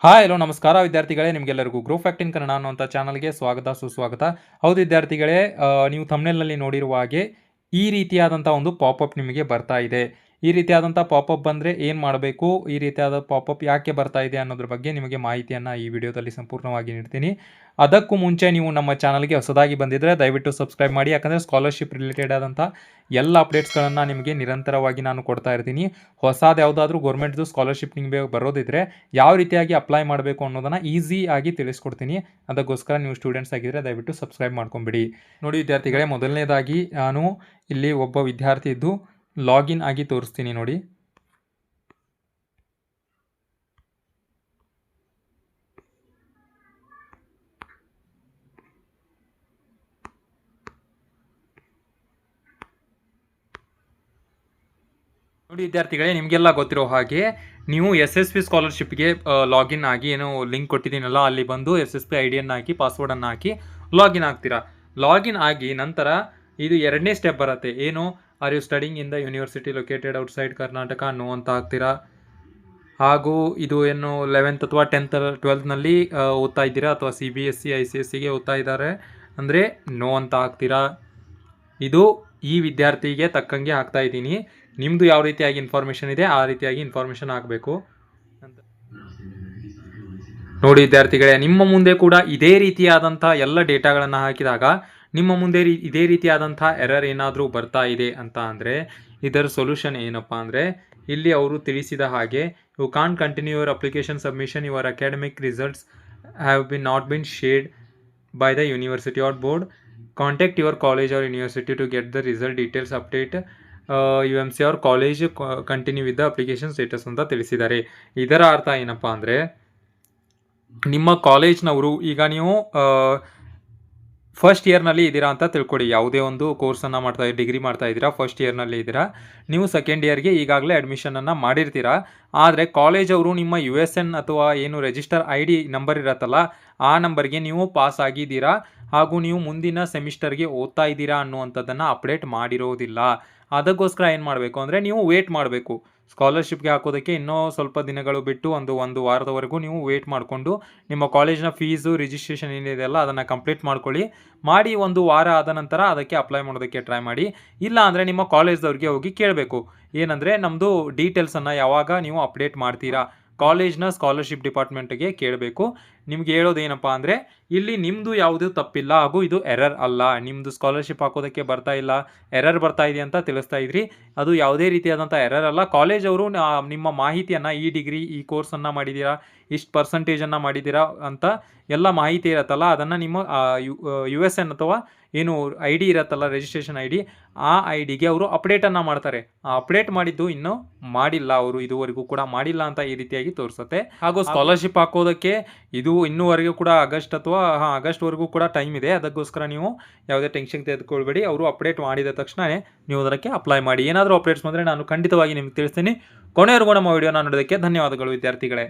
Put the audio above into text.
Hi hello ನಮಸ್ಕಾರ ವಿದ್ಯಾರ್ಥಿಗಳೇ, ನಿಮಗೆಲ್ಲರಿಗೂ ಗ್ರೋ ಫ್ಯಾಕ್ಟ್ ಇನ್ ಕನ್ನಡ ಅನ್ನುವಂಥ ಚಾನಲ್ಗೆ ಸ್ವಾಗತ ಸುಸ್ವಾಗತ. ಹೌದು ವಿದ್ಯಾರ್ಥಿಗಳೇ, ನೀವು ಥಂಬ್ನೇಲ್ನಲ್ಲಿ ನೋಡಿರುವ ಹಾಗೆ ಈ ರೀತಿಯಾದಂಥ ಒಂದು ಪಾಪಪ್ ನಿಮಗೆ ಬರ್ತಾ ಇದೆ. ಈ ರೀತಿಯಾದಂಥ ಪಾಪಪ್ ಬಂದರೆ ಏನು ಮಾಡಬೇಕು, ಈ ರೀತಿಯಾದ ಪಾಪಪ್ ಯಾಕೆ ಬರ್ತಾ ಇದೆ ಅನ್ನೋದ್ರ ಬಗ್ಗೆ ನಿಮಗೆ ಮಾಹಿತಿಯನ್ನು ಈ ವಿಡಿಯೋದಲ್ಲಿ ಸಂಪೂರ್ಣವಾಗಿ ನೀಡ್ತೀನಿ. ಅದಕ್ಕೂ ಮುಂಚೆ ನೀವು ನಮ್ಮ ಚಾನಲ್ಗೆ ಹೊಸದಾಗಿ ಬಂದಿದ್ದರೆ ದಯವಿಟ್ಟು ಸಬ್ಸ್ಕ್ರೈಬ್ ಮಾಡಿ, ಯಾಕಂದರೆ ಸ್ಕಾಲರ್ಶಿಪ್ ರಿಲೇಟೆಡ್ ಆದಂಥ ಎಲ್ಲ ಅಪ್ಡೇಟ್ಸ್ಗಳನ್ನು ನಿಮಗೆ ನಿರಂತರವಾಗಿ ನಾನು ಕೊಡ್ತಾ ಇರ್ತೀನಿ. ಹೊಸದು ಯಾವುದಾದ್ರೂ ಗೌರ್ಮೆಂಟ್ದು ಸ್ಕಾಲರ್ಶಿಪ್ ನಿಮಗೆ ಬರೋದಿದ್ದರೆ ಯಾವ ರೀತಿಯಾಗಿ ಅಪ್ಲೈ ಮಾಡಬೇಕು ಅನ್ನೋದನ್ನು ಈಸಿಯಾಗಿ ತಿಳಿಸ್ಕೊಡ್ತೀನಿ. ಅದಕ್ಕೋಸ್ಕರ ನೀವು ಸ್ಟೂಡೆಂಟ್ಸ್ ಆಗಿದ್ದರೆ ದಯವಿಟ್ಟು ಸಬ್ಸ್ಕ್ರೈಬ್ ಮಾಡ್ಕೊಂಬಿಡಿ. ನೋಡಿ ವಿದ್ಯಾರ್ಥಿಗಳೇ, ಮೊದಲನೇದಾಗಿ ನಾನು ಇಲ್ಲಿ ಒಬ್ಬ ವಿದ್ಯಾರ್ಥಿ ಇದ್ದು ಲಾಗಿನ್ ಆಗಿ ತೋರಿಸ್ತೀನಿ ನೋಡಿ. ನೋಡಿ ವಿದ್ಯಾರ್ಥಿಗಳೇ, ನಿಮಗೆಲ್ಲ ಗೊತ್ತಿರೋ ಹಾಗೆ ನೀವು SSP ಸ್ಕಾಲರ್ಶಿಪ್ಗೆ ಲಾಗಿನ್ ಆಗಿ ಏನು ಲಿಂಕ್ ಕೊಟ್ಟಿದ್ದೀನಲ್ಲ, ಅಲ್ಲಿ ಬಂದು SSP ಐಡಿಯನ್ನು ಹಾಕಿ ಪಾಸ್ವರ್ಡನ್ನು ಹಾಕಿ ಲಾಗಿನ್ ಆಗ್ತೀರಾ. ಲಾಗಿನ್ ಆಗಿ ನಂತರ ಇದು ಎರಡನೇ ಸ್ಟೆಪ್ ಬರುತ್ತೆ. ಏನು, are you studying in the university located outside Karnataka no ಅಂತ ಹಾಕ್ತೀರಾ. ಹಾಗೂ ಇದು ಏನು 11th ಅಥವಾ 10th 12ನಲ್ಲಿ ಓದ್ತಾ ಇದ್ದೀರಾ, ಅಥವಾ CBSE ICSEಗೆ ಓದ್ತಾ ಇದ್ದಾರೆ ಅಂದರೆ ನೋ ಅಂತ ಹಾಕ್ತೀರಾ. ಇದು ಈ ವಿದ್ಯಾರ್ಥಿಗೆ ತಕ್ಕಂಗೆ ಹಾಕ್ತಾ ಇದ್ದೀನಿ. ನಿಮ್ಮದು ಯಾವ ರೀತಿಯಾಗಿ ಇನ್ಫಾರ್ಮೇಷನ್ ಇದೆ ಆ ರೀತಿಯಾಗಿ ಇನ್ಫಾರ್ಮೇಷನ್ ಹಾಕಬೇಕು. ನೋಡಿ ವಿದ್ಯಾರ್ಥಿಗಳೇ, ನಿಮ್ಮ ಮುಂದೆ ಕೂಡ ಇದೇ ರೀತಿಯಾದಂಥ ಎಲ್ಲ ಡೇಟಾಗಳನ್ನು ಹಾಕಿದಾಗ ನಿಮ್ಮ ಮುಂದೆ ಇದೇ ರೀತಿಯಾದಂಥ ಎರರ್ ಏನಾದರೂ ಬರ್ತಾ ಇದೆ ಅಂತ ಅಂದರೆ ಇದರ ಸೊಲ್ಯೂಷನ್ ಏನಪ್ಪ ಅಂದರೆ, ಇಲ್ಲಿ ಅವರು ತಿಳಿಸಿದ ಹಾಗೆ you can't continue your application submission, your academic results have not been shared by the university or board. Contact your college or university to get the result details update. UMC or college continue with the application status ಅಂತ ತಿಳಿಸಿದ್ದಾರೆ. ಇದರ ಅರ್ಥ ಏನಪ್ಪ ಅಂದರೆ, ನಿಮ್ಮ ಕಾಲೇಜ್ನವರು ಈಗ ನೀವು first ಇಯರ್ನಲ್ಲಿ ಇದ್ದೀರಾ ಅಂತ ತಿಳ್ಕೊಡಿ. ಯಾವುದೇ ಒಂದು ಕೋರ್ಸನ್ನು ಡಿಗ್ರಿ ಮಾಡ್ತಾ ಇದ್ದೀರಾ, ಫಸ್ಟ್ ಇಯರ್ನಲ್ಲಿ ಇದ್ದೀರಾ, ನೀವು ಸೆಕೆಂಡ್ ಇಯರ್ಗೆ ಈಗಾಗಲೇ ಅಡ್ಮಿಷನನ್ನು ಮಾಡಿರ್ತೀರಾ. ಆದರೆ ಕಾಲೇಜ್ ಅವರು ನಿಮ್ಮ USN ಅಥವಾ ಏನು ರಿಜಿಸ್ಟರ್ ID ನಂಬರ್ ಇರತ್ತಲ್ಲ, ಆ ನಂಬರ್ಗೆ ನೀವು ಪಾಸ್ ಆಗಿದ್ದೀರಾ ಹಾಗೂ ನೀವು ಮುಂದಿನ ಸೆಮಿಸ್ಟರ್ಗೆ ಓದ್ತಾ ಇದ್ದೀರಾ ಅನ್ನುವಂಥದ್ದನ್ನು ಅಪ್ಡೇಟ್ ಮಾಡಿರೋದಿಲ್ಲ. ಅದಕ್ಕೋಸ್ಕರ ಏನು ಮಾಡಬೇಕು ಅಂದರೆ, ನೀವು ವೇಟ್ ಮಾಡಬೇಕು. ಸ್ಕಾಲರ್ಶಿಪ್ಗೆ ಹಾಕೋದಕ್ಕೆ ಇನ್ನೂ ಸ್ವಲ್ಪ ದಿನಗಳು ಬಿಟ್ಟು ಒಂದು ವಾರದವರೆಗೂ ನೀವು ವೇಟ್ ಮಾಡಿಕೊಂಡು ನಿಮ್ಮ ಕಾಲೇಜ್ನ ಫೀಸು ರಿಜಿಸ್ಟ್ರೇಷನ್ ಏನಿದೆಯಲ್ಲ ಅದನ್ನು ಕಂಪ್ಲೀಟ್ ಮಾಡಿ ಒಂದು ವಾರ ಆದ ನಂತರ ಅದಕ್ಕೆ ಅಪ್ಲೈ ಮಾಡೋದಕ್ಕೆ ಟ್ರೈ ಮಾಡಿ. ಇಲ್ಲ ಅಂದರೆ ನಿಮ್ಮ ಕಾಲೇಜ್ದವ್ರಿಗೆ ಹೋಗಿ ಕೇಳಬೇಕು, ಏನಂದರೆ ನಮ್ಮದು ಡೀಟೇಲ್ಸನ್ನು ಯಾವಾಗ ನೀವು ಅಪ್ಡೇಟ್ ಮಾಡ್ತೀರಾ, ಕಾಲೇಜ್ನ ಸ್ಕಾಲರ್ಶಿಪ್ ಡಿಪಾರ್ಟ್ಮೆಂಟ್ಗೆ ಕೇಳಬೇಕು. ನಿಮ್ಗೆ ಹೇಳೋದೇನಪ್ಪ ಅಂದರೆ, ಇಲ್ಲಿ ನಿಮ್ಮದು ಯಾವುದೂ ತಪ್ಪಿಲ್ಲ ಹಾಗೂ ಇದು ಎರರ್ ಅಲ್ಲ. ನಿಮ್ಮದು ಸ್ಕಾಲರ್ಶಿಪ್ ಹಾಕೋದಕ್ಕೆ ಬರ್ತಾ ಇಲ್ಲ, ಎರರ್ ಬರ್ತಾ ಇದೆ ಅಂತ ತಿಳಿಸ್ತಾ ಇದ್ರಿ, ಅದು ಯಾವುದೇ ರೀತಿಯಾದಂಥ ಎರರ್ ಅಲ್ಲ. ಕಾಲೇಜ್ ಅವರು ನಿಮ್ಮ ಮಾಹಿತಿಯನ್ನು, ಈ ಡಿಗ್ರಿ ಈ ಕೋರ್ಸನ್ನು ಮಾಡಿದ್ದೀರಾ, ಇಷ್ಟು ಪರ್ಸಂಟೇಜನ್ನು ಮಾಡಿದ್ದೀರಾ ಅಂತ ಎಲ್ಲ ಮಾಹಿತಿ ಇರುತ್ತಲ್ಲ, ಅದನ್ನು ನಿಮ್ಮ USN ಅಥವಾ ಏನು ID ಇರುತ್ತಲ್ಲ, ರಿಜಿಸ್ಟ್ರೇಷನ್ ID, ಆ IDಗೆ ಅವರು ಅಪ್ಡೇಟನ್ನು ಮಾಡ್ತಾರೆ. ಆ ಅಪ್ಡೇಟ್ ಮಾಡಿದ್ದು ಇನ್ನೂ ಮಾಡಿಲ್ಲ, ಅವರು ಇದುವರೆಗೂ ಕೂಡ ಮಾಡಿಲ್ಲ ಅಂತ ಈ ರೀತಿಯಾಗಿ ತೋರಿಸುತ್ತೆ. ಹಾಗೂ ಸ್ಕಾಲರ್ಶಿಪ್ ಹಾಕೋದಕ್ಕೆ ಇದು ಇನ್ನೂವರೆಗೂ ಕೂಡ ಆಗಸ್ಟ್ವರೆಗೂ ಕೂಡ ಟೈಮ್ ಇದೆ. ಅದಕ್ಕೋಸ್ಕರ ನೀವು ಯಾವುದೇ ಟೆನ್ಷನ್ ತೆಗೆದುಕೊಳ್ಬೇಡಿ. ಅವರು ಅಪ್ಡೇಟ್ ಮಾಡಿದ ತಕ್ಷಣ ನೀವು ಅದಕ್ಕೆ ಅಪ್ಲೈ ಮಾಡಿ. ಏನಾದರೂ ಅಪ್ಡೇಟ್ಸ್ ಬಂದರೆ ನಾನು ಖಂಡಿತವಾಗಿ ನಿಮ್ಗೆ ತಿಳಿಸ್ತೀನಿ. ಕೊನೆಯವರೆಗೂ ನಮ್ಮ ವಿಡಿಯೋನ ನೋಡೋದಕ್ಕೆ ಧನ್ಯವಾದಗಳು ವಿದ್ಯಾರ್ಥಿಗಳೇ.